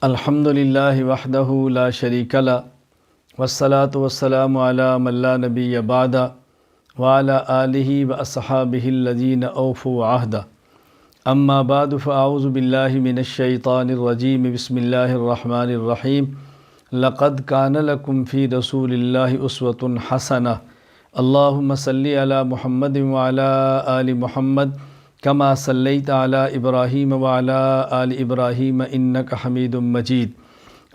الحمدللہ وحدہ لا شریک لہ والصلاة والسلام علی من لا نبی بعدہ وعلی آلہ واصحابہ الذین اوفوا عہدہ اما بعد فاعوذ باللہ من الشیطان الرجیم بسم اللہ الرحمن الرحیم لقد کان لکم فی رسول اللہ اسوۃ حسنہ اللہم صلی علی محمد وعلی آل محمد کما صلیت علی ابراہیم وعلی آل ابراہیم انک حمید مجید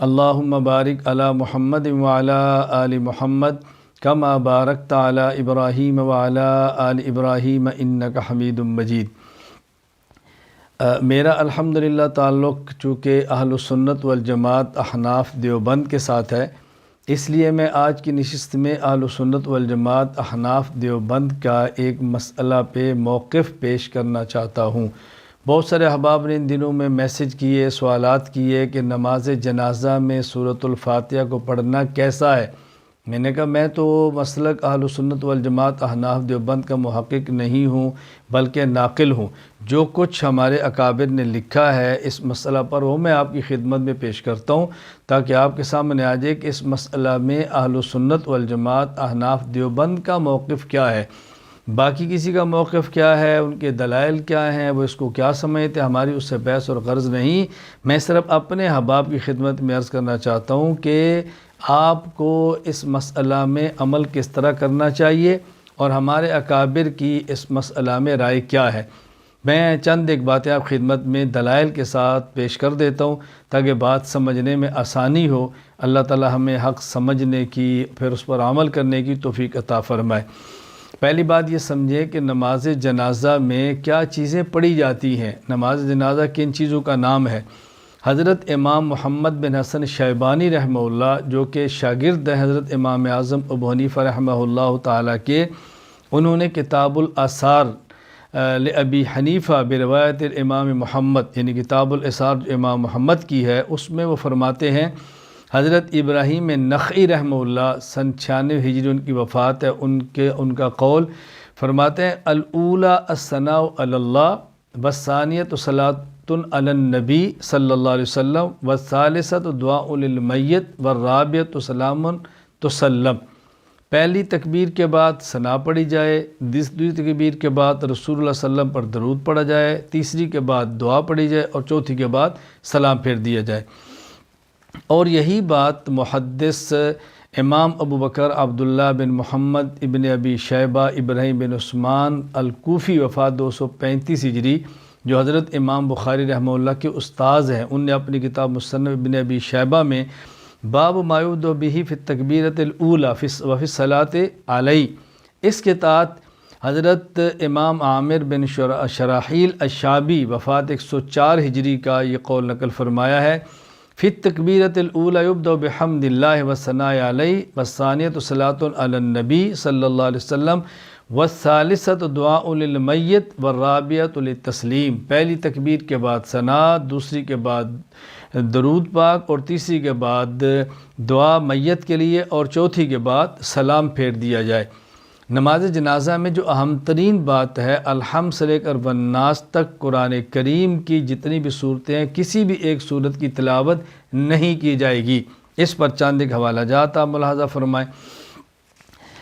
اللہم بارک علی محمد وعلی آل محمد کما بارکت علی ابراہیم وعلی آل ابراہیم انک حمید مجید۔ میرا الحمدللہ تعلق چونکہ اہل سنت والجماعت احناف دیوبند کے ساتھ ہے، اس لیے میں آج کی نشست میں اہل سنت والجماعت احناف دیوبند کا ایک مسئلہ پہ موقف پیش کرنا چاہتا ہوں۔ بہت سارے احباب نے ان دنوں میں میسج کیے، سوالات کیے کہ نماز جنازہ میں سورۃ الفاتحہ کو پڑھنا کیسا ہے۔ میں نے کہا میں تو مسلک اہل سنت والجماعت احناف دیوبند کا محقق نہیں ہوں بلکہ ناقل ہوں۔ جو کچھ ہمارے اکابر نے لکھا ہے اس مسئلہ پر وہ میں آپ کی خدمت میں پیش کرتا ہوں تاکہ آپ کے سامنے آ جائے کہ اس مسئلہ میں اہل سنت والجماعت احناف دیوبند کا موقف کیا ہے، باقی کسی کا موقف کیا ہے، ان کے دلائل کیا ہیں، وہ اس کو کیا سمجھتے ہیں، ہماری اس سے بحث اور غرض نہیں۔ میں صرف اپنے احباب کی خدمت میں عرض کرنا چاہتا ہوں کہ آپ کو اس مسئلہ میں عمل کس طرح کرنا چاہیے اور ہمارے اکابر کی اس مسئلہ میں رائے کیا ہے۔ میں چند ایک باتیں آپ خدمت میں دلائل کے ساتھ پیش کر دیتا ہوں تاکہ بات سمجھنے میں آسانی ہو۔ اللہ تعالی ہمیں حق سمجھنے کی پھر اس پر عمل کرنے کی توفیق عطا فرمائے۔ پہلی بات یہ سمجھے کہ نماز جنازہ میں کیا چیزیں پڑھی جاتی ہیں۔ نماز جنازہ کن چیزوں کا نام ہے؟ حضرت امام محمد بن حسن شیبانی رحمہ اللہ جو کہ شاگرد ہیں حضرت امام اعظم ابو حنیفہ رحمہ اللہ تعالیٰ کے، انہوں نے کتاب الآثار لابی حنیفہ بروایت امام محمد یعنی کتاب الآثار جو امام محمد کی ہے، اس میں وہ فرماتے ہیں حضرت ابراہیم نخعی رحمہ اللہ سن 96 ہجری ان کی وفات ہے، ان کا قول فرماتے ہیں الاولی الثناء علی اللہ والثانیۃ صلاۃ علی النبی صلی اللہ علیہ وسلم والثالثۃ دعاء للمیت والرابعۃ سلام تسلم۔ پہلی تکبیر کے بعد ثنا پڑھی جائے، دوسری تکبیر کے بعد رسول اللہ صلی اللہ علیہ وسلم پر درود پڑھا جائے، تیسری کے بعد دعا پڑھی جائے اور چوتھی کے بعد سلام پھیر دیا جائے۔ اور یہی بات محدث امام ابو بکر عبداللہ بن محمد ابن ابی شیبہ ابراہیم بن عثمان الکوفی وفات 235 ہجری جو حضرت امام بخاری رحمہ اللہ کے استاذ ہیں، ان نے اپنی کتاب مصنف ابن ابی شیبہ میں باب ما یبدأ بہ فی التکبیرۃ الاولی وفی الصلاۃ علیہ، اس کے تحت حضرت امام عامر بن شراحیل الشعبی وفات 104 ہجری کا یہ قول نقل فرمایا ہے فی التکبیرۃ الاولی یبدأ بحمد اللہ والثناء علیہ والثانیۃ صلاۃ علی النبی صلی اللہ علیہ وسلم والثالثۃ دعاء للمیت والرابعۃ للتسلیم۔ پہلی تکبیر کے بعد ثنا، دوسری کے بعد درود پاک اور تیسری کے بعد دعا میت کے لیے اور چوتھی کے بعد سلام پھیر دیا جائے۔ نماز جنازہ میں جو اہم ترین بات ہے، الحمد سے لے کر والناس تک قرآن کریم کی جتنی بھی صورتیں ہیں کسی بھی ایک صورت کی تلاوت نہیں کی جائے گی۔ اس پر چند ایک حوالہ جات آپ ملاحظہ فرمائیں۔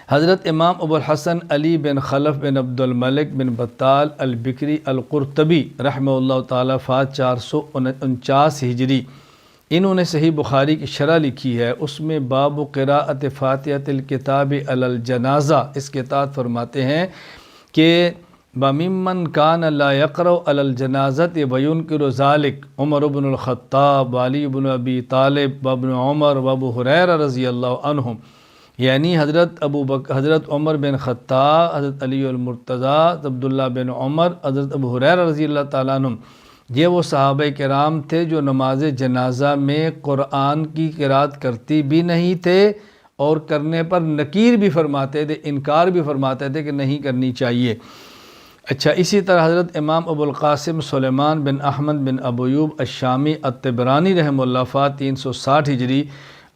حضرت امام ابو الحسن علی بن خلف بن عبد الملک بن بطال البکری القرطبی رحمہ اللہ تعالیٰ فات 449 ہجری، انہوں نے صحیح بخاری کی شرح لکھی ہے، اس میں باب قراءۃ فاتحۃ الکتاب علی الجنازہ اس کے تحت فرماتے ہیں کہ وَمِمَّنْ كَانَ لَا يَقْرَأُ عَلَى الْجَنَازَةِ وَيُنْكِرُ ذَلِكَ عمر بن الخطاب وعلی بن ابی طالب وابن عمر وابو ہریرہ رضی اللہ عنہم، یعنی حضرت عمر بن خطاب، حضرت علی المرتضیٰ، عبداللہ بن عمر، حضرت ابو ہریرہ رضی اللہ تعالیٰ عنہم، یہ وہ صحابہ کرام تھے جو نماز جنازہ میں قرآن کی قرات کرتی بھی نہیں تھے اور کرنے پر نکیر بھی فرماتے تھے، انکار بھی فرماتے تھے کہ نہیں کرنی چاہیے۔ اچھا، اسی طرح حضرت امام ابو القاسم سلیمان بن احمد بن ابو ایوب الشامی الطبرانی رحمہ اللہ فات 360 ہجری،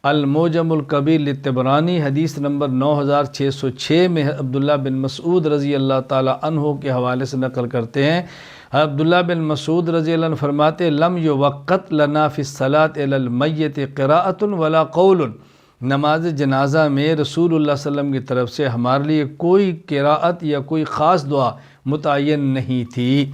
المعجم الکبیر للطبرانی حدیث نمبر 9606 میں عبداللہ بن مسعود رضی اللہ تعالی عنہ کے حوالے سے نقل کرتے ہیں عبداللہ بن مسعود رضی اللہ عنہ فرماتے لم یوقت لنا فی الصلاۃ علی المیت قراءۃ ولا قول، نماز جنازہ میں رسول اللہ صلی اللہ علیہ وسلم کی طرف سے ہمارے لیے کوئی قراءت یا کوئی خاص دعا متعین نہیں تھی۔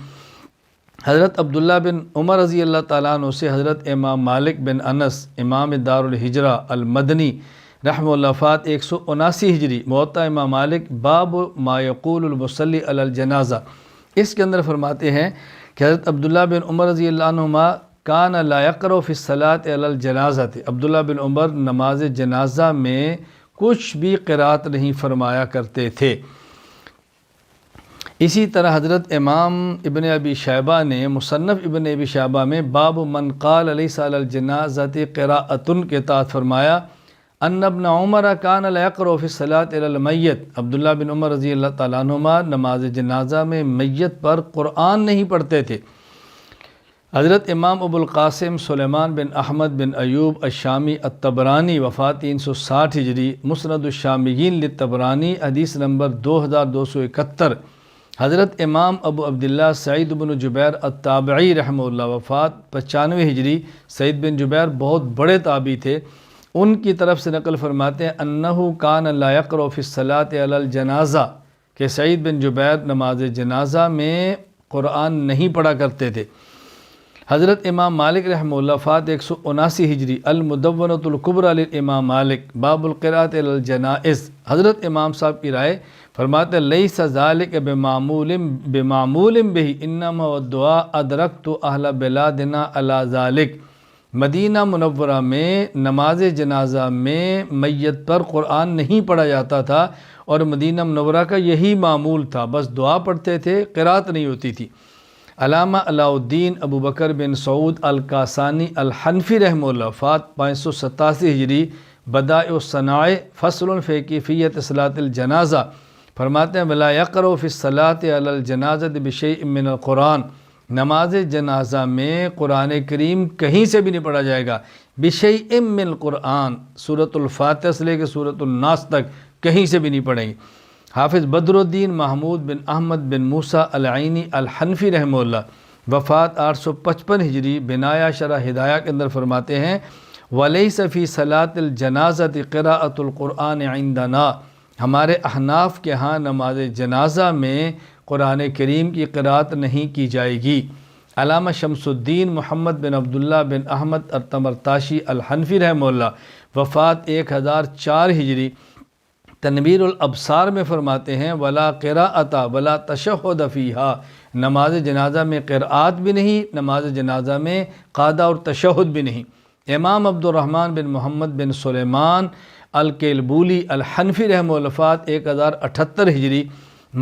حضرت عبداللہ بن عمر رضی اللہ تعالیٰ عنہ سے حضرت امام مالک بن انس امام دار الہجرہ المدنی رحمہ اللہ وفات 179 ہجری، موطا امام مالک باب ما یقول المصلی علی الجنازہ، اس کے اندر فرماتے ہیں کہ حضرت عبداللہ بن عمر رضی اللہ عنہما کان لا یقرأ فی الصلاۃ علی الجنازہ، عبداللہ بن عمر نماز جنازہ میں کچھ بھی قرات نہیں فرمایا کرتے تھے۔ اسی طرح حضرت امام ابن ابی شیبہ نے مصنف ابن ابی شیبہ میں باب من قال لیس علی الجنازۃ قراءۃ کے تحت فرمایا ان ابن عمر کان لا یقرأ فی الصلاۃ علی المیت، عبداللہ بن عمر رضی اللہ تعالیٰ عنہما نماز جنازہ میں میت پر قرآن نہیں پڑھتے تھے۔ حضرت امام ابو القاسم سلیمان بن احمد بن ایوب الشامی الطبرانی وفات 360 ہجری، مسند الشامیین للطبرانی حدیث نمبر 2271۔ حضرت امام ابو عبداللہ سعید بن جبیر التابعی رحمہ اللہ وفات 95 ہجری، سعید بن جبیر بہت بڑے تابعی تھے، ان کی طرف سے نقل فرماتے ہیں انہو کان لا یقرأ فی الصلاۃ علی الجنازہ، کہ سعید بن جبیر نماز جنازہ میں قرآن نہیں پڑھا کرتے تھے۔ حضرت امام مالک رحمہ اللہ وفات 179 ہجری، المدونۃ الکبریٰ للامام مالک باب القراءۃ علی الجنائز، حضرت امام صاحب کی رائے فرماتے لیس ذالک بمعمول بہ انما الدعاء ادرکت اہل بلادنا علی ذالک، مدینہ منورہ میں نماز جنازہ میں میت پر قرآن نہیں پڑھا جاتا تھا، اور مدینہ منورہ کا یہی معمول تھا، بس دعا پڑھتے تھے، قرات نہیں ہوتی تھی۔ علامہ علاء الدین ابو بکر بن سعود القاسانی الحنفی رحمہ اللہ وفات 587 ہجری، بدائع الصنائع فصل فی کیفیت صلاۃ الجنازہ فرماتے ہیں ولا یقرأ فی الصلاۃ علی الجنازۃ بشیء من القرآن، نماز جنازہ میں قرآن کریم کہیں سے بھی نہیں پڑھا جائے گا، بشیء من القرآن، سورۃ الفاتحہ سے لے کے سورۃ الناس تک کہیں سے بھی نہیں پڑھیں گے۔ حافظ بدر الدین محمود بن احمد بن موسیٰ العینی الحنفی رحمہ اللہ وفات 855 ہجری، بنایا شرح ہدایہ کے اندر فرماتے ہیں وَلَيْسَ فِي صَلَاةِ الْجَنَازَةِ قِرَاءَةُ الْقُرْآنِ عِنْدَنَا، ہمارے احناف کے ہاں نماز جنازہ میں قرآن کریم کی قرات نہیں کی جائے گی۔ علامہ شمس الدین محمد بن عبداللہ بن احمد التمرتاشی الحنفی رحمہ اللہ وفات 1004 ہجری، تنویر الابصار میں فرماتے ہیں ولا قراءۃ ولا تشہد فیہا، نماز جنازہ میں قرات بھی نہیں، نماز جنازہ میں قعدہ اور تشہد بھی نہیں۔ امام عبد الرحمن بن محمد بن سلیمان الکیلبولی الحنفی رحمہ اللہ وفات 1078 ہجری،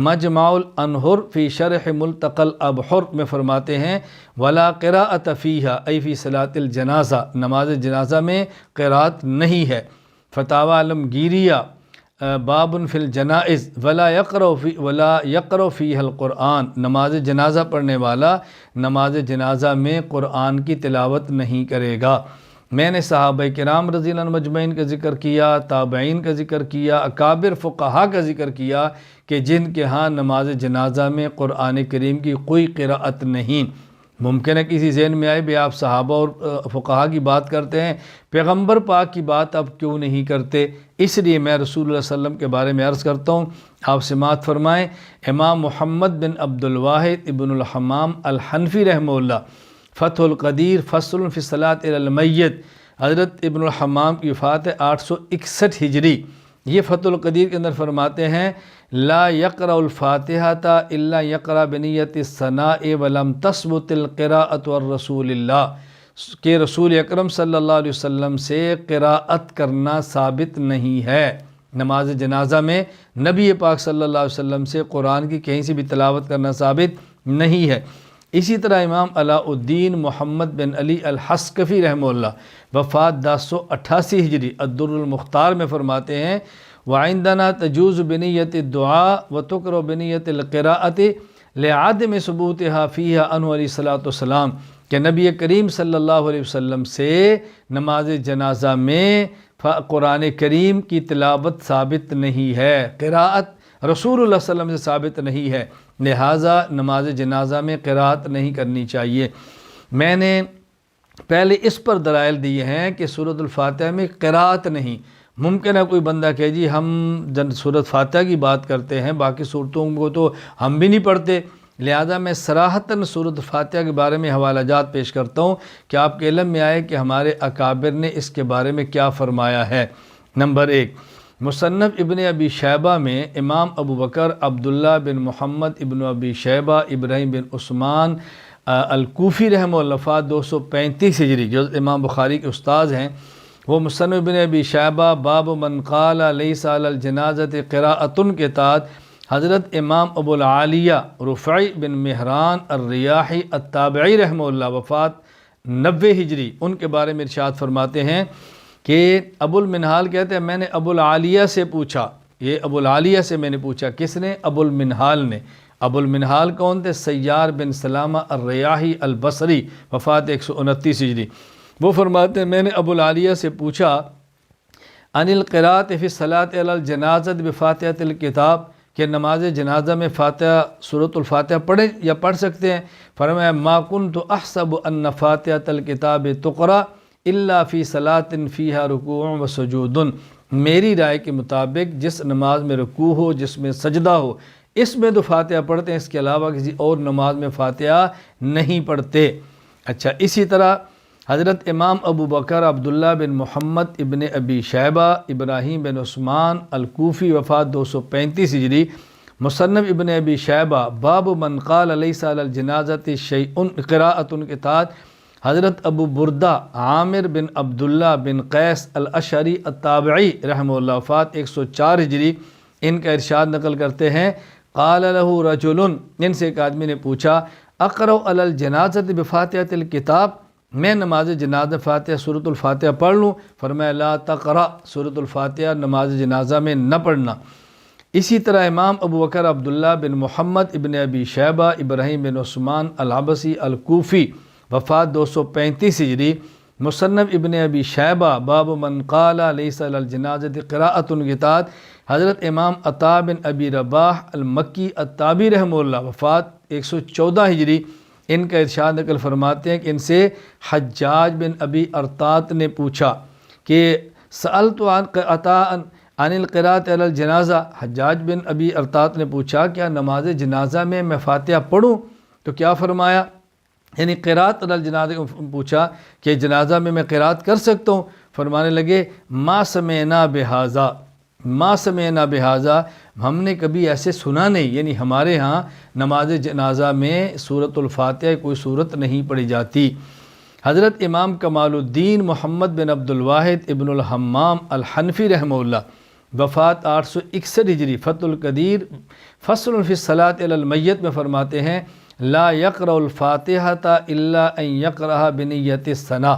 مجمع الانہر فی شرح ملتقى الابحر میں فرماتے ہیں ولا قراءۃ فیہا ای فی صلاۃ الجنازہ، نماز جنازہ میں قرات نہیں ہے۔ فتاوی عالمگیریہ باب فی الجنائز ولا یقرأ فیہا القرآن، نماز جنازہ پڑھنے والا نماز جنازہ میں قرآن کی تلاوت نہیں کرے گا۔ میں نے صحابہ کرام رضی اللہ عنہ مجمعین کا ذکر کیا، تابعین کا ذکر کیا، اکابر فقہا کا ذکر کیا کہ جن کے ہاں نماز جنازہ میں قرآن کریم کی کوئی قراءت نہیں۔ ممکن ہے کسی ذہن میں آئے بھی آپ صحابہ اور فقہا کی بات کرتے ہیں، پیغمبر پاک کی بات اب کیوں نہیں کرتے؟ اس لیے میں رسول اللہ صلی اللہ علیہ وسلم کے بارے میں عرض کرتا ہوں، آپ سماعت فرمائیں۔ امام محمد بن عبد الواحد ابن الحمام الحنفی رحمہ اللہ، فتح القدیر فصل فی الصلاۃ علی المیت، حضرت ابن الحمام کی وفات ہے 861 ہجری، یہ فتح القدیر کے اندر فرماتے ہیں لا یقرأ الفاتحۃ الا یقرأ بنیت الثناء ولم تثبت القراءۃ والرسول اللہ، کہ رسول اکرم صلی اللہ علیہ وسلم سے قراءت کرنا ثابت نہیں ہے۔ نماز جنازہ میں نبی پاک صلی اللہ علیہ وسلم سے قرآن کی کہیں سے بھی تلاوت کرنا ثابت نہیں ہے۔ اسی طرح امام علاء الدین محمد بن علی الحسکفی رحمہ اللہ وفات 1088 ہجری، الدر المختار میں فرماتے ہیں وعندنا تجوز بنیت الدعاء وتکرہ بنیت القراءۃ لعدم ثبوتها فیہا عنہ علیہ الصلوۃ والسلام، کہ نبی کریم صلی اللہ علیہ وسلم سے نماز جنازہ میں قرآن کریم کی تلاوت ثابت نہیں ہے، قراءت رسول اللہ صلی اللہ علیہ وسلم سے ثابت نہیں ہے، لہٰذا نماز جنازہ میں قرأت نہیں کرنی چاہیے۔ میں نے پہلے اس پر دلائل دیے ہیں کہ سورۃ الفاتحہ میں قرأت نہیں۔ ممکن ہے کوئی بندہ کہ جی ہم سورۃ فاتحہ کی بات کرتے ہیں، باقی صورتوں کو تو ہم بھی نہیں پڑھتے، لہذا میں صراحتاً سورۃ فاتحہ کے بارے میں حوالہ جات پیش کرتا ہوں کہ آپ کے علم میں آئے کہ ہمارے اکابر نے اس کے بارے میں کیا فرمایا ہے۔ نمبر 1، مصنف ابن ابی شیبہ میں امام ابو بکر عبداللہ بن محمد ابن ابی شیبہ ابراہیم بن عثمان الکوفی رحمہ اللہ وفات 235 ہجری، جو امام بخاری کے استاذ ہیں، وہ مصنف ابن ابی شیبہ باب من قال لیس علی الجنازۃ قراءۃ کے تحت حضرت امام ابو العالیہ رفعی بن مہران الریاحی التابعی رحمہ اللہ وفات 90 ہجری، ان کے بارے میں ارشاد فرماتے ہیں کہ ابو المنہال کہتے ہیں میں نے ابو العالیہ سے پوچھا، یہ ابو العالیہ سے میں نے پوچھا، کس نے؟ ابو المنہال نے۔ ابو المنہال کون تھے؟ سیار بن سلامہ الریاحی البصری وفات 129 ہجری۔ وہ فرماتے ہیں میں نے ابو العالیہ سے پوچھا عن القراءۃ فی الصلاۃ علی الجنازۃ بفاتحۃ الکتاب، کہ نماز جنازہ میں فاتحہ سورۃ الفاتحہ پڑھیں یا پڑھ سکتے ہیں؟ فرمایا ما کنت احسب ان فاتحۃ الکتاب تقرأ الا فی صلاۃ فیہا رکوع و سجود، میری رائے کے مطابق جس نماز میں رکوع ہو، جس میں سجدہ ہو، اس میں تو فاتحہ پڑھتے ہیں، اس کے علاوہ کسی اور نماز میں فاتحہ نہیں پڑھتے۔ اچھا، اسی طرح حضرت امام ابو بکر عبداللہ بن محمد ابن ابی شیبہ ابراہیم بن عثمان الکوفی وفات 235 ہجری، مصنف ابن ابی شیبہ باب من قال لیس علی الجنازۃ شیء قراءۃ کے تحت حضرت ابو بردہ عامر بن عبداللہ بن قیس الاشعری التابعی رحمہ اللہ وفات 104 ہجری، ان کا ارشاد نقل کرتے ہیں قال له رجل، ان سے ایک آدمی نے پوچھا اقرأ علی الجنازۃ بفاتحۃ الکتاب، میں نماز جنازہ فاتحہ سورۃ الفاتحہ پڑھ لوں؟ فرمایا لا تقرأ، سورۃ الفاتحہ نماز جنازہ میں نہ پڑھنا۔ اسی طرح امام ابو بکر عبداللہ بن محمد ابن ابی شیبہ ابراہیم بن عثمان العبسی الکوفی وفات 235 ہجری، مصنف ابن ابی شیبہ باب من قال لیس علی الجنازۃ قراءۃ کے تحت حضرت امام عطا بن ابی رباح المکی التابعی رحمہ اللہ وفات 114 ہجری، ان کا ارشاد نقل فرماتے ہیں کہ ان سے حجاج بن ابی ارطاط نے پوچھا کہ سألت عن القراءۃ علی الجنازہ، حجاج بن ابی ارطاط نے پوچھا کیا نماز جنازہ میں فاتحہ پڑھوں؟ تو کیا فرمایا؟ یعنی قراءت علی الجنازہ پوچھا کہ جنازہ میں قراءت کر سکتا ہوں؟ فرمانے لگے ما سمعنا بہذا، ما سمعنا بہذا، ہم نے کبھی ایسے سنا نہیں، یعنی ہمارے ہاں نماز جنازہ میں سورۃ الفاتحہ کوئی صورت نہیں پڑھی جاتی۔ حضرت امام کمال الدین محمد بن عبد الواحد ابن الحمام الحنفی رحمہ اللہ وفات 861 ہجری، فتح القدیر فصل فی الصلاۃ علی المیت میں فرماتے ہیں لا یقرأ الفاتحۃ الا ان یقرأ بنیت الثناء،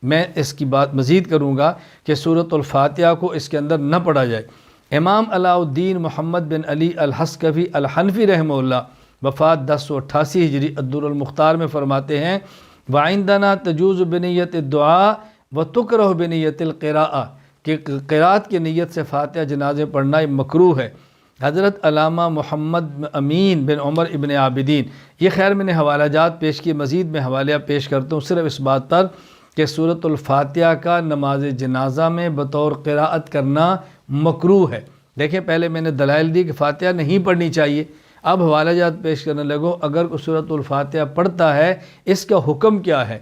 میں اس کی بات مزید کروں گا کہ سورۃ الفاتحہ کو اس کے اندر نہ پڑھا جائے۔ امام علاء الدین محمد بن علی الحسکفی الحنفی رحمہ اللہ وفات 1088 ہجری الدر المختار میں فرماتے ہیں وعندنا تجوز بنیت الدعاء وتکرہ بنیت القراءہ، کہ قراءت کی نیت سے فاتحہ جنازے پڑھنا مکروہ ہے۔ حضرت علامہ محمد امین بن عمر ابن عابدین، یہ خیر میں نے حوالہ جات پیش کی، مزید میں حوالہ پیش کرتا ہوں صرف اس بات پر کہ سورۃ الفاتحہ کا نماز جنازہ میں بطور قراءت کرنا مکروہ ہے۔ دیکھیں پہلے میں نے دلائل دی کہ فاتحہ نہیں پڑھنی چاہیے، اب حوالہ جات پیش کرنے لگو اگر کوئی سورۃ الفاتحہ پڑھتا ہے اس کا حکم کیا ہے،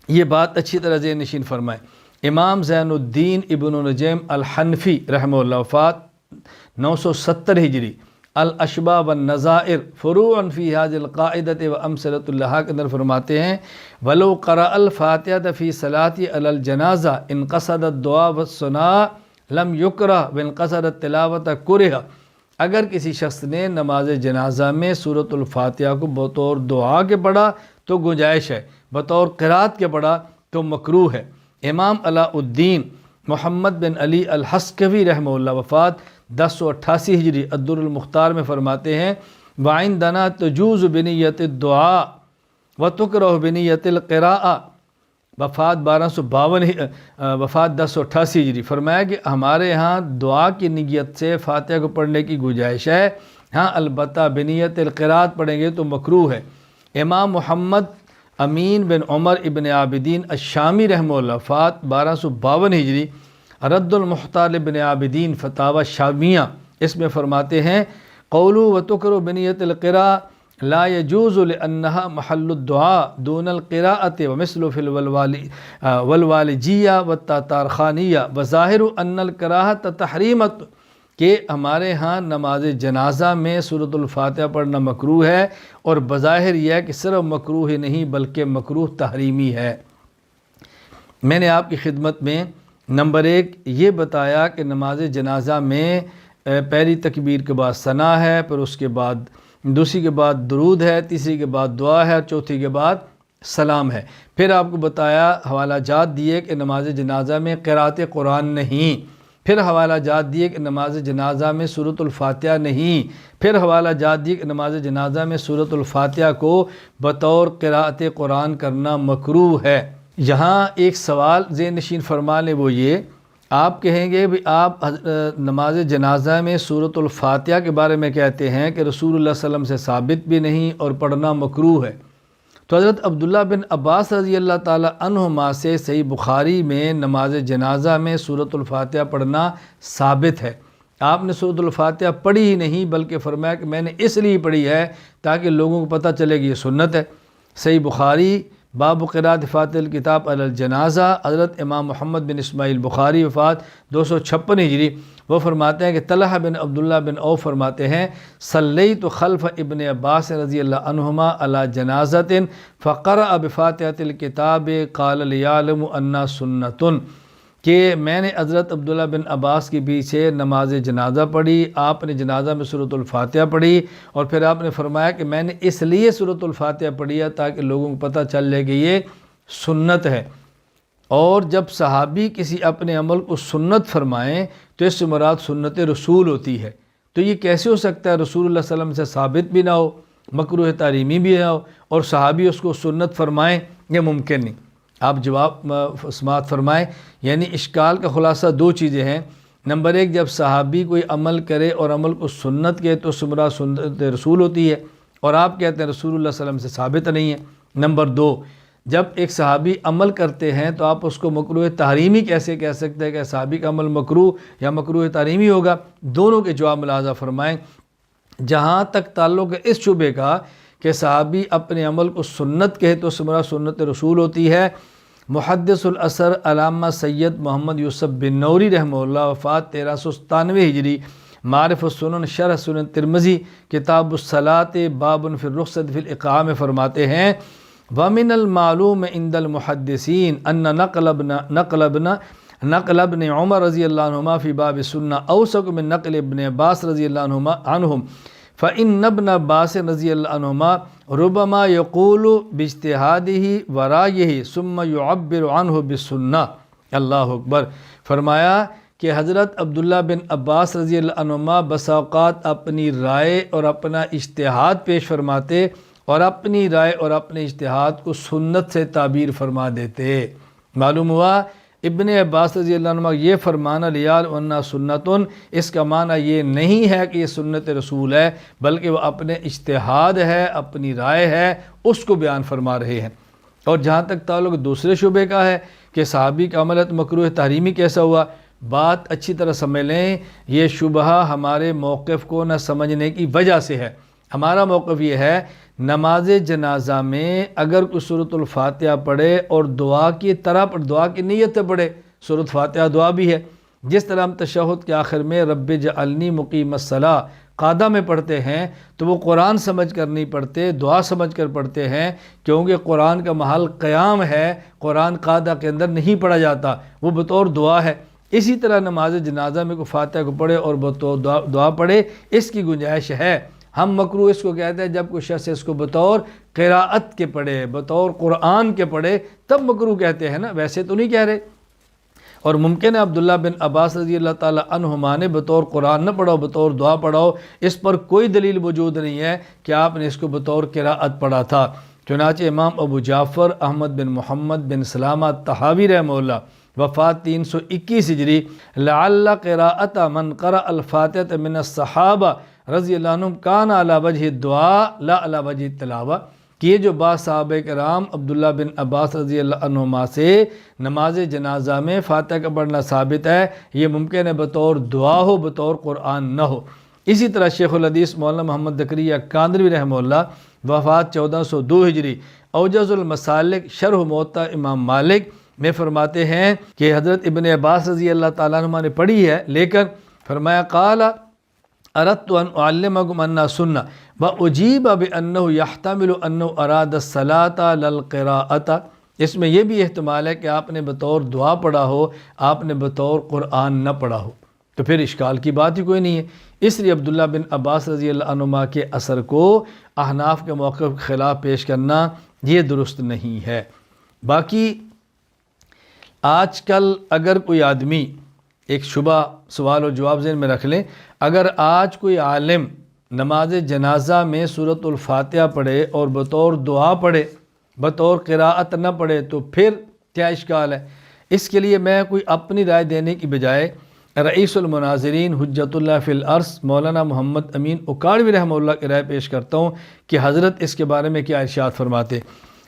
یہ بات اچھی طرح ذہن نشین فرمائیں۔ امام زین الدین ابن نجیم الحنفی رحمہ اللہ وفات 970 ہجری، الاشباح والنظائر فروع فی هذه القاعدۃ وامثلۃ لها کے اندر فرماتے ہیں ولو قرأ الفاتحۃ فی صلاۃ علی الجنازہ ان قصد الدعاء والثناء لم یکرہ وان قصد التلاوۃ کرہ، اگر کسی شخص نے نماز جنازہ میں سورۃ الفاتحہ کو بطور دعا کے پڑھا تو گنجائش ہے، بطور قرات کے پڑھا تو مکروہ ہے۔ امام علاء الدین محمد بن علی الحسکوی رحمہ اللہ وفات 1088 ہجری الدر المختار میں فرماتے ہیں وعندنا تجوز بنیت الدعاء وتکرہ بنیت القراءہ، وفات 1088 ہجری، فرمایا کہ ہمارے ہاں دعا کی نیت سے فاتحہ کو پڑھنے کی گنجائش ہے ہاں البتہ بنیت القراءت پڑھیں گے تو مکروہ ہے۔ امام محمد امین بن عمر ابن عابدین الشامی رحمہ اللہ وفات 1252 ہجری، رد المختار ابن عابدین فتاوی شامیہ، اس میں فرماتے ہیں قولوا وتکروا بنیت القراء لا يجوز لأنها محل الدعاء دون القراءة ومثل في والوالجیہ والتاتارخانیہ وظاہر ان الکراہۃ تحریمت، کہ ہمارے ہاں نماز جنازہ میں سورۃ الفاتحہ پڑھنا مکروہ ہے، اور بظاہر یہ ہے کہ صرف مکروہ ہی نہیں بلکہ مکروہ تحریمی ہے۔ میں نے آپ کی خدمت میں نمبر 1 یہ بتایا کہ نماز جنازہ میں پہلی تکبیر کے بعد ثنا ہے، پھر اس کے بعد دوسری کے بعد درود ہے، تیسری کے بعد دعا ہے، اور چوتھی کے بعد سلام ہے۔ پھر آپ کو بتایا حوالہ جات دیے کہ نماز جنازہ میں قراءت قرآن نہیں، پھر حوالہ جات دیے کہ نماز جنازہ میں سورۃ الفاتحہ نہیں، پھر حوالہ جات دیے کہ نماز جنازہ میں سورۃ الفاتحہ کو بطور قراءت قرآن کرنا مکروہ ہے۔ یہاں ایک سوال ذہن نشین فرما لیں، وہ یہ آپ کہیں گے بھی آپ نماز جنازہ میں سورۃ الفاتحہ کے بارے میں کہتے ہیں کہ رسول اللہ صلی اللہ علیہ وسلم سے ثابت بھی نہیں اور پڑھنا مکروہ ہے، تو حضرت عبداللہ بن عباس رضی اللہ تعالی عنہما سے صحیح بخاری میں نماز جنازہ میں سورۃ الفاتحہ پڑھنا ثابت ہے۔ آپ نے سورۃ الفاتحہ پڑھی ہی نہیں بلکہ فرمایا کہ میں نے اس لیے پڑھی ہے تاکہ لوگوں کو پتہ چلے کہ یہ سنت ہے۔ صحیح بخاری باب قراءت فاتحہ الکتاب علی الجنازہ، حضرت امام محمد بن اسماعیل بخاری وفات 256 ہجری، وہ فرماتے ہیں کہ طلحہ بن عبداللہ بن عوف فرماتے ہیں صلیت خلف ابن عباس رضی اللہ عنہما علی جنازۃ فقرأ بفاتحۃ الکتاب قال لیعلم انہا سنۃ، کہ میں نے حضرت عبداللہ بن عباس کے پیچھے نماز جنازہ پڑھی، آپ نے جنازہ میں سورۃ الفاتحہ پڑھی، اور پھر آپ نے فرمایا کہ میں نے اس لیے سورۃ الفاتحہ پڑھی ہے تاکہ لوگوں کو پتہ چل جائے کہ یہ سنت ہے۔ اور جب صحابی کسی اپنے عمل کو سنت فرمائیں تو اس سے مراد سنت رسول ہوتی ہے، تو یہ کیسے ہو سکتا ہے رسول اللہ صلی اللہ علیہ وسلم سے ثابت بھی نہ ہو، مکروہ تحریمی بھی نہ ہو، اور صحابی اس کو سنت فرمائیں؟ یہ ممکن نہیں۔ آپ جواب سماعت فرمائیں، یعنی اشکال کا خلاصہ 2 چیزیں ہیں۔ نمبر 1، جب صحابی کوئی عمل کرے اور عمل کو سنت کہے تو اس سے مراد سنت رسول ہوتی ہے، اور آپ کہتے ہیں رسول اللہ صلی اللہ علیہ وسلم سے ثابت نہیں ہے۔ نمبر 2، جب ایک صحابی عمل کرتے ہیں تو آپ اس کو مکروہ تحریمی کیسے کہہ سکتے ہیں کہ صحابی کا عمل مکروہ یا مکروہ تحریمی ہوگا؟ دونوں کے جواب ملاحظہ فرمائیں۔ جہاں تک تعلق ہے اس شبے کا کہ صحابی اپنے عمل کو سنت کہے تو اس سے مراد سنت رسول ہوتی ہے، محدث الاثر علامہ سید محمد یوسف بن نوری رحمہ اللہ وفات 1397 ہجری، معارف السنن شرح سنن ترمذی کتاب الصلاۃ باب فی الرخصۃ فی الاقامہ میں فرماتے ہیں وَمِنَ الْمَعْلُومِ عِنْدَ الْمُحَدِّثِينَ أَنَّ نقل ابن عمر رضی اللہ عنہما فی باب السنہ اوثق من نقل ابن عباس رضی اللہ عنہم فإن ابن عباس رضی اللہ عنہما ربما یقول باجتہادہ ورائہ ثم یعبر عنہ بالسنہ۔ اللہ اکبر۔ فرمایا کہ حضرت عبداللہ بن عباس رضی اللہ عنہما بسا اوقات اپنی رائے اور اپنا اجتہاد پیش فرماتے اور اپنی رائے اور اپنے اجتہاد کو سنت سے تعبیر فرما دیتے۔ معلوم ہوا ابن عباس رضی اللہ عنہ یہ فرمانا لیال ونہ سنتن، اس کا معنی یہ نہیں ہے کہ یہ سنت رسول ہے، بلکہ وہ اپنے اجتہاد ہے، اپنی رائے ہے، اس کو بیان فرما رہے ہیں۔ اور جہاں تک تعلق دوسرے شعبے کا ہے کہ صحابی کا عمل مکروہ تحریمی کیسا ہوا، بات اچھی طرح سمجھ لیں، یہ شبہ ہمارے موقف کو نہ سمجھنے کی وجہ سے ہے۔ ہمارا موقف یہ ہے نماز جنازہ میں اگر کوئی سورۃ الفاتحہ پڑھے اور دعا کی طرح دعا کی نیت سے پڑھے، سورۃ فاتحہ دعا بھی ہے، جس طرح ہم تشہد کے آخر میں رب اجعلنی مقیم الصلاۃ قاعدہ میں پڑھتے ہیں تو وہ قرآن سمجھ کر نہیں پڑھتے، دعا سمجھ کر پڑھتے ہیں، کیونکہ قرآن کا محل قیام ہے، قرآن قاعدہ کے اندر نہیں پڑھا جاتا، وہ بطور دعا ہے۔ اسی طرح نماز جنازہ میں کوئی فاتحہ کو پڑھے اور بطور دعا پڑھے، اس کی گنجائش ہے۔ ہم مکروہ اس کو کہتے ہیں جب کوئی شخص اس کو بطور قراءت کے پڑھے، بطور قرآن کے پڑھے، تب مکروہ کہتے ہیں نا، ویسے تو نہیں کہہ رہے۔ اور ممکن ہے عبداللہ بن عباس رضی اللہ تعالی عنہما نے بطور قرآن نہ پڑھاؤ، بطور دعا پڑھاؤ، اس پر کوئی دلیل موجود نہیں ہے کہ آپ نے اس کو بطور قراءت پڑھا تھا۔ چنانچہ امام ابو جعفر احمد بن محمد بن سلامہ طحاوی رحمہ اللہ وفات 321 ہجری، لعل قراءت من قرأ الفاتحة من الصحابہ رضی اللہ عنہم کان علی وجہ دعا لا علی وجہ تلاوہ، کہ یہ جو بات صحابہ کرام عبداللہ بن عباس رضی اللہ عنہما سے نماز جنازہ میں فاتحہ کا پڑھنا ثابت ہے، یہ ممکن ہے بطور دعا ہو، بطور قرآن نہ ہو۔ اسی طرح شیخ الحدیث مولانا محمد زکریا کاندروی رحمہ اللہ وفات 1402 ہجری، اوجز المسالک شرح موطا امام مالک میں فرماتے ہیں کہ حضرت ابن عباس رضی اللہ تعالیٰ عنہ نے پڑھی ہے، لیکن فرمایا قال اردت ان اعلمکم انہا سنہ واجیب بانہ یحتمل انہ اراد الصلاۃ للقراءۃ، اس میں یہ بھی احتمال ہے کہ آپ نے بطور دعا پڑھا ہو، آپ نے بطور قرآن نہ پڑھا ہو، تو پھر اشکال کی بات ہی کوئی نہیں ہے۔ اس لیے عبداللہ بن عباس رضی اللہ عنہما کے اثر کو احناف کے موقف کے خلاف پیش کرنا یہ درست نہیں ہے۔ باقی آج کل اگر کوئی آدمی، ایک شبہ سوال و جواب ذہن میں رکھ لیں، اگر آج کوئی عالم نماز جنازہ میں سورۃ الفاتحہ پڑھے اور بطور دعا پڑھے، بطور قراءت نہ پڑھے، تو پھر کیا اشکال ہے؟ اس کے لیے میں کوئی اپنی رائے دینے کی بجائے رئیس المناظرین حجت اللہ فی الارض مولانا محمد امین اکاڑوی رحمہ اللہ کی رائے پیش کرتا ہوں کہ حضرت اس کے بارے میں کیا ارشاد فرماتے۔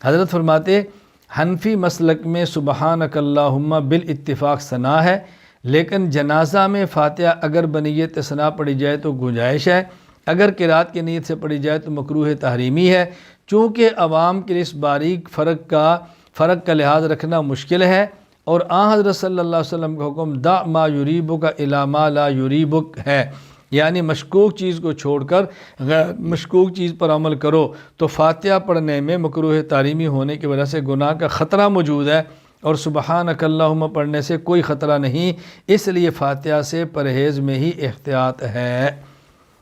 حضرت فرماتے حنفی مسلک میں سبحانک اللہم بالاتفاق ثنا ہے، لیکن جنازہ میں فاتحہ اگر بنیت ثنا پڑھی جائے تو گنجائش ہے، اگر قرات کی نیت سے پڑھی جائے تو مکروہ تحریمی ہے، چونکہ عوام کے اس باریک فرق کا لحاظ رکھنا مشکل ہے، اور آن حضرت صلی اللہ علیہ وسلم کا حکم دع ما یریبک الی ما لا یریبک ہے، یعنی مشکوک چیز کو چھوڑ کر غیر مشکوک چیز پر عمل کرو، تو فاتحہ پڑھنے میں مکروہ تحریمی ہونے کی وجہ سے گناہ کا خطرہ موجود ہے، اور سبحانک اللہم پڑھنے سے کوئی خطرہ نہیں، اس لیے فاتحہ سے پرہیز میں ہی احتیاط ہے۔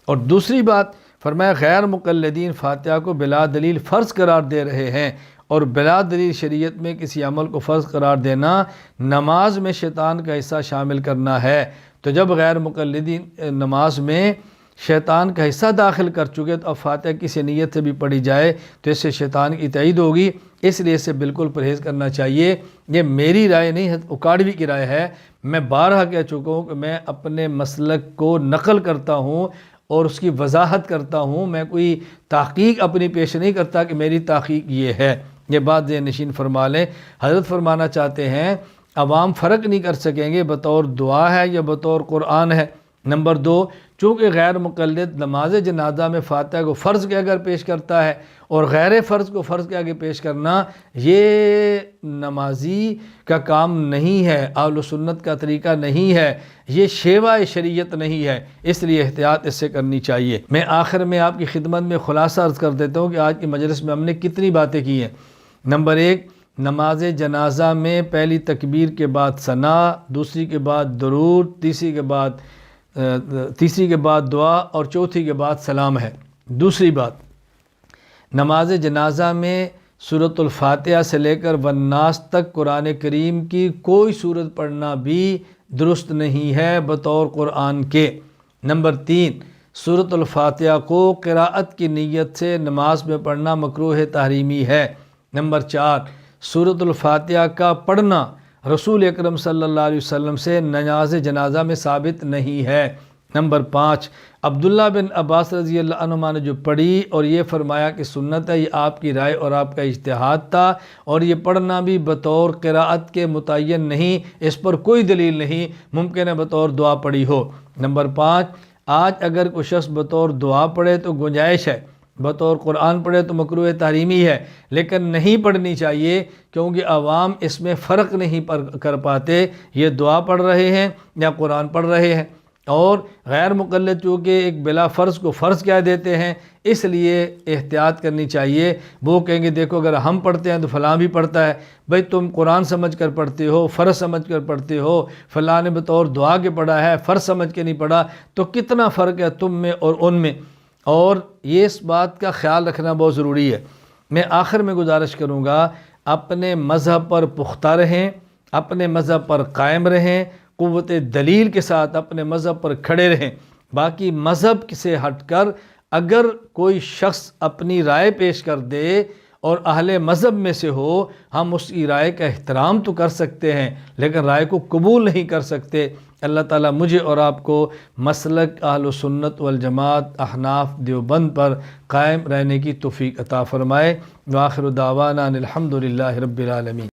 اور دوسری بات فرمایا غیر مقلدین فاتحہ کو بلا دلیل فرض قرار دے رہے ہیں، اور بلا دلیل شریعت میں کسی عمل کو فرض قرار دینا نماز میں شیطان کا حصہ شامل کرنا ہے، تو جب غیر مقلدین نماز میں شیطان کا حصہ داخل کر چکے تو اب فاتحہ کسی نیت سے بھی پڑھی جائے تو اس سے شیطان کی تائید ہوگی، اس لیے اس سے بالکل پرہیز کرنا چاہیے۔ یہ میری رائے نہیں ہے، اکاڑوی کی رائے ہے۔ میں بارہا کہہ چکا ہوں کہ میں اپنے مسلک کو نقل کرتا ہوں اور اس کی وضاحت کرتا ہوں، میں کوئی تحقیق اپنی پیش نہیں کرتا کہ میری تحقیق یہ ہے، یہ بات ذہن نشین فرما لیں۔ حضرت فرمانا چاہتے ہیں عوام فرق نہیں کر سکیں گے بطور دعا ہے یا بطور قرآن ہے۔ نمبر 2، چونکہ غیر مقلد نماز جنازہ میں فاتحہ کو فرض کے اگر پیش کرتا ہے اور غیر فرض کو فرض کے آگے پیش کرنا یہ نمازی کا کام نہیں ہے، اہل سنت کا طریقہ نہیں ہے، یہ شیوہ شریعت نہیں ہے، اس لیے احتیاط اس سے کرنی چاہیے۔ میں آخر میں آپ کی خدمت میں خلاصہ عرض کر دیتا ہوں کہ آج کی مجلس میں ہم نے کتنی باتیں کی ہیں۔ نمبر 1، نماز جنازہ میں پہلی تکبیر کے بعد ثنا، دوسری کے بعد درود، تیسری کے بعد دعا اور چوتھی کے بعد سلام ہے۔ دوسری بات، نماز جنازہ میں سورۃ الفاتحہ سے لے کر والناس تک قرآن کریم کی کوئی سورت پڑھنا بھی درست نہیں ہے بطور قرآن کے۔ نمبر 3، سورۃ الفاتحہ کو قراءت کی نیت سے نماز میں پڑھنا مکروہ تحریمی ہے۔ نمبر 4، سورۃ الفاتحہ کا پڑھنا رسول اکرم صلی اللہ علیہ وسلم سے نماز جنازہ میں ثابت نہیں ہے۔ نمبر 5، عبداللہ بن عباس رضی اللہ عنہما نے جو پڑھی اور یہ فرمایا کہ سنت ہے، یہ آپ کی رائے اور آپ کا اجتہاد تھا، اور یہ پڑھنا بھی بطور قراءت کے متعین نہیں، اس پر کوئی دلیل نہیں، ممکن ہے بطور دعا پڑھی ہو۔ نمبر 5، آج اگر کوئی شخص بطور دعا پڑھے تو گنجائش ہے، بطور قرآن پڑھے تو مکروہ تحریمی ہے، لیکن نہیں پڑھنی چاہیے کیونکہ عوام اس میں فرق نہیں کر پاتے، یہ دعا پڑھ رہے ہیں یا قرآن پڑھ رہے ہیں، اور غیر مقلد چونکہ ایک بلا فرض کو فرض کہہ دیتے ہیں، اس لیے احتیاط کرنی چاہیے۔ وہ کہیں گے دیکھو اگر ہم پڑھتے ہیں تو فلاں بھی پڑھتا ہے، بھئی تم قرآن سمجھ کر پڑھتے ہو، فرض سمجھ کر پڑھتے ہو، فلاں نے بطور دعا کے پڑھا ہے، فرض سمجھ کے نہیں پڑھا، تو کتنا فرق ہے تم میں اور ان میں، اور یہ اس بات کا خیال رکھنا بہت ضروری ہے۔ میں آخر میں گزارش کروں گا اپنے مذہب پر پختہ رہیں، اپنے مذہب پر قائم رہیں، قوت دلیل کے ساتھ اپنے مذہب پر کھڑے رہیں۔ باقی مذہب سے ہٹ کر اگر کوئی شخص اپنی رائے پیش کر دے اور اہل مذہب میں سے ہو، ہم اس کی رائے کا احترام تو کر سکتے ہیں لیکن رائے کو قبول نہیں کر سکتے، اللہ تعالیٰ مجھے اور آپ کو مسلک اہل سنت والجماعت احناف دیوبند پر قائم رہنے کی توفیق عطا فرمائے۔ وآخر دعوانا ان الحمد للہ رب العالمین۔